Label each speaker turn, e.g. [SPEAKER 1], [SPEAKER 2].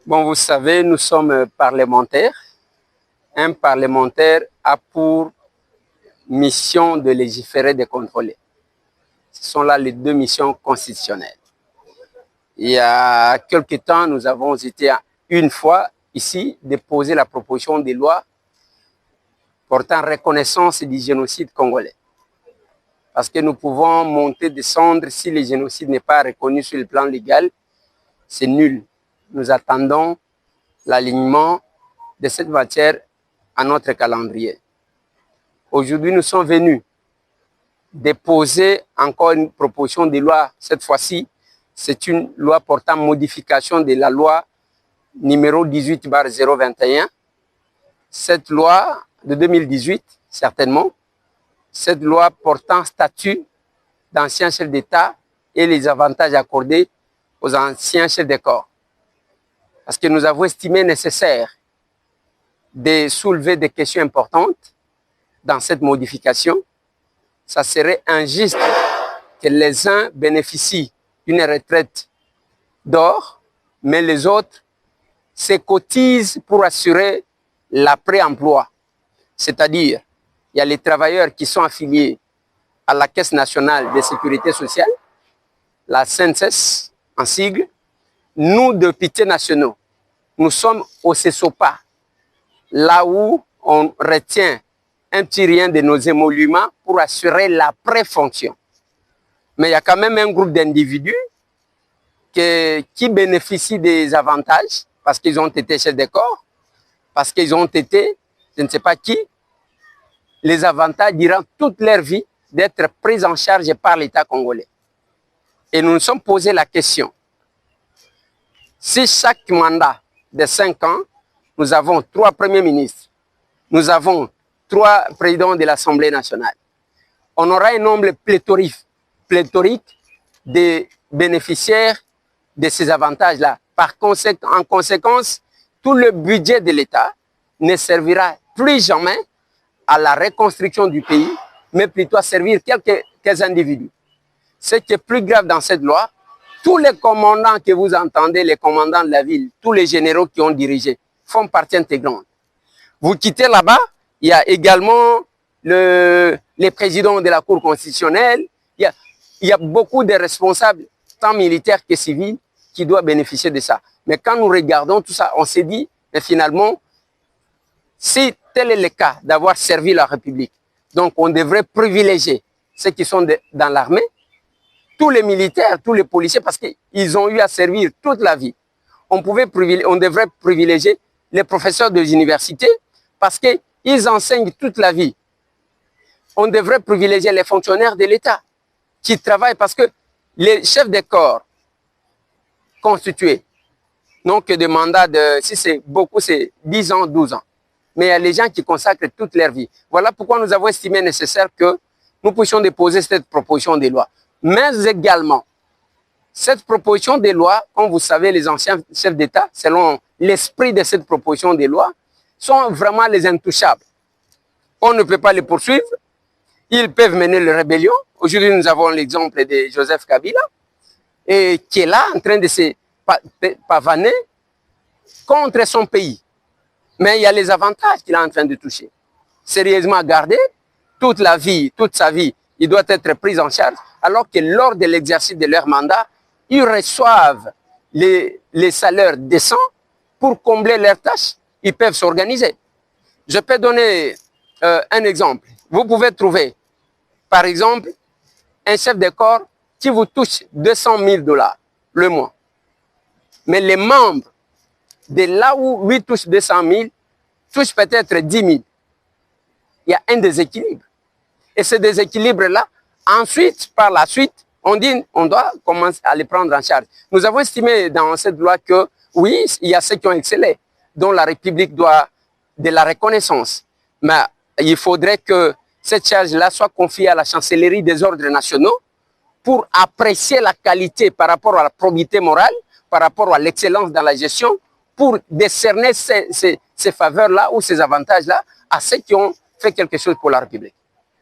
[SPEAKER 1] Bon, vous savez, nous sommes parlementaires. Un parlementaire a pour mission de légiférer, de contrôler. Ce sont là les deux missions constitutionnelles. Il y a quelque temps, nous avons été une fois ici déposer la proposition de loi portant reconnaissance du génocide congolais. Parce que nous pouvons monter, descendre, si le génocide n'est pas reconnu sur le plan légal, c'est nul. Nous attendons l'alignement de cette matière à notre calendrier. Aujourd'hui, nous sommes venus déposer encore une proposition de loi. Cette fois-ci, c'est une loi portant modification de la loi numéro 18/021. Cette loi de 2018, certainement, cette loi portant statut d'anciens chefs d'État et les avantages accordés aux anciens chefs de corps. Parce que nous avons estimé nécessaire de soulever des questions importantes dans cette modification. Ça serait injuste que les uns bénéficient d'une retraite d'or, mais les autres se cotisent pour assurer l'après-emploi. C'est-à-dire, il y a les travailleurs qui sont affiliés à la Caisse nationale de sécurité sociale, la CNSS en sigle. Nous, députés nationaux, nous sommes au CESOPA, là où on retient un petit rien de nos émoluments pour assurer l'après-fonction. Mais il y a quand même un groupe d'individus qui bénéficient des avantages parce qu'ils ont été chefs de corps, parce qu'ils ont été, je ne sais pas qui, les avantages durant toute leur vie d'être pris en charge par l'État congolais. Et nous nous sommes posé la question, si chaque mandat de 5 ans, nous avons 3 premiers ministres, nous avons 3 présidents de l'Assemblée nationale, on aura un nombre pléthorique de bénéficiaires de ces avantages-là. En conséquence, tout le budget de l'État ne servira plus jamais à la reconstruction du pays, mais plutôt à servir quelques individus. Ce qui est plus grave dans cette loi, tous les commandants que vous entendez, les commandants de la ville, tous les généraux qui ont dirigé, font partie intégrante. Vous quittez là-bas, il y a également les présidents de la Cour constitutionnelle, il y a beaucoup de responsables, tant militaires que civils, qui doivent bénéficier de ça. Mais quand nous regardons tout ça, on s'est dit, mais finalement, si tel est le cas d'avoir servi la République, donc on devrait privilégier ceux qui sont dans l'armée, tous les militaires, tous les policiers, parce qu'ils ont eu à servir toute la vie. On devrait privilégier les professeurs des universités parce qu'ils enseignent toute la vie. On devrait privilégier les fonctionnaires de l'État qui travaillent parce que les chefs de corps constitués n'ont que des mandats de, si c'est beaucoup, c'est 10 ans, 12 ans. Mais il y a les gens qui consacrent toute leur vie. Voilà pourquoi nous avons estimé nécessaire que nous puissions déposer cette proposition de loi. Mais également, cette proposition de loi, comme vous savez, les anciens chefs d'État, selon l'esprit de cette proposition de loi, sont vraiment les intouchables. On ne peut pas les poursuivre. Ils peuvent mener la rébellion. Aujourd'hui, nous avons l'exemple de Joseph Kabila, et qui est là en train de se pavaner contre son pays. Mais il y a les avantages qu'il est en train de toucher. Sérieusement gardé, toute sa vie, il doit être pris en charge, alors que lors de l'exercice de leur mandat, ils reçoivent les salaires décents pour combler leurs tâches. Ils peuvent s'organiser. Je peux donner un exemple. Vous pouvez trouver, par exemple, un chef de corps qui vous touche 200 000 $ le mois. Mais les membres de là où lui touche 200 000 touchent peut-être 10 000. Il y a un déséquilibre. Et ce déséquilibre-là, ensuite, par la suite, on dit on doit commencer à les prendre en charge. Nous avons estimé dans cette loi que, oui, il y a ceux qui ont excellé, dont la République doit de la reconnaissance. Mais il faudrait que cette charge-là soit confiée à la chancellerie des ordres nationaux pour apprécier la qualité par rapport à la probité morale, par rapport à l'excellence dans la gestion, pour décerner ces faveurs-là ou ces avantages-là à ceux qui ont fait quelque chose pour la République.